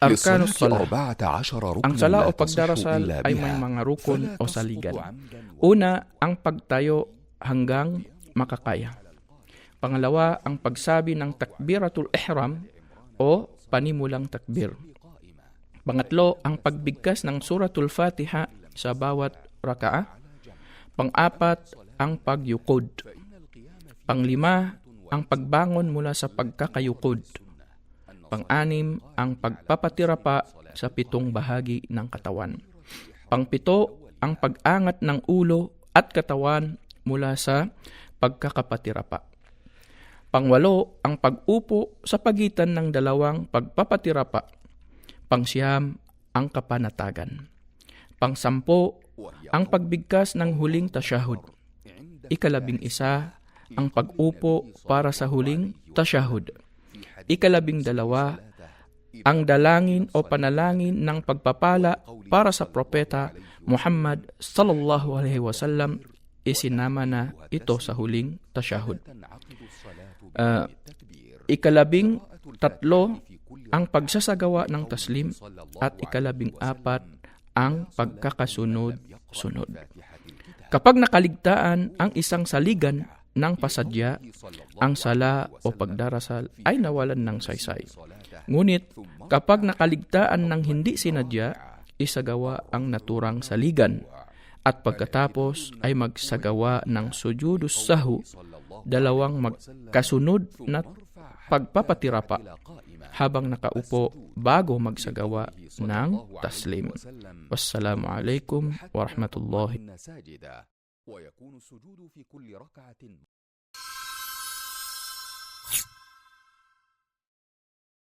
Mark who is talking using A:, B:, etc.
A: Arkanus
B: للصلاة
A: Salah.
B: 14
A: Ang
B: ركنا
A: sala
B: لا
A: o
B: تصح
A: pagdarasal
B: إلا
A: ay may
B: بها
A: mga rukun
B: فلا
A: o
B: تسقط
A: saligan.
B: عمدا
A: Una, ang pagtayo hanggang makakaya. Pangalawa, ang pagsabi ng takbiratul ihram o panimulang takbir. Pangatlo, ang pagbigkas ng suratul Fatiha sa bawat raka'a. Pang-apat, ang pagyukod. Panglima, ang pagbangon mula sa pagkakayukod. Pang-anim, ang pagpapatirapa sa 7 bahagi ng katawan. Pang-pito, ang pag-angat ng ulo at katawan mula sa pagkakapatirapa. Pang-walo, ang pag-upo sa pagitan ng dalawang pagpapatirapa. Pang-siyam, ang kapanatagan. Pang-sampo, ang pagbigkas ng huling tasyahud. Ika-11, ang pag-upo para sa huling tasyahud. Ika-12, ang dalangin o panalangin ng pagpapala para sa propeta Muhammad sallallahu alaihi wasallam, isinama na ito sa huling tasyahud. Ika-13, ang pagsasagawa ng taslim, at ika-14, ang pagkakasunod-sunod. Kapag nakaligtaan ang isang saligan ng pasadya, ang sala o pagdarasal ay nawalan ng saysay. Ngunit kapag nakaligtaan ng hindi sinadya, isagawa ang naturang saligan, at pagkatapos ay magsagawa ng sujudus sahwi, 2 magkasunod na pagpapatirapa habang nakaupo bago magsagawa ng taslim. Wassalamu alaikum warahmatullahi.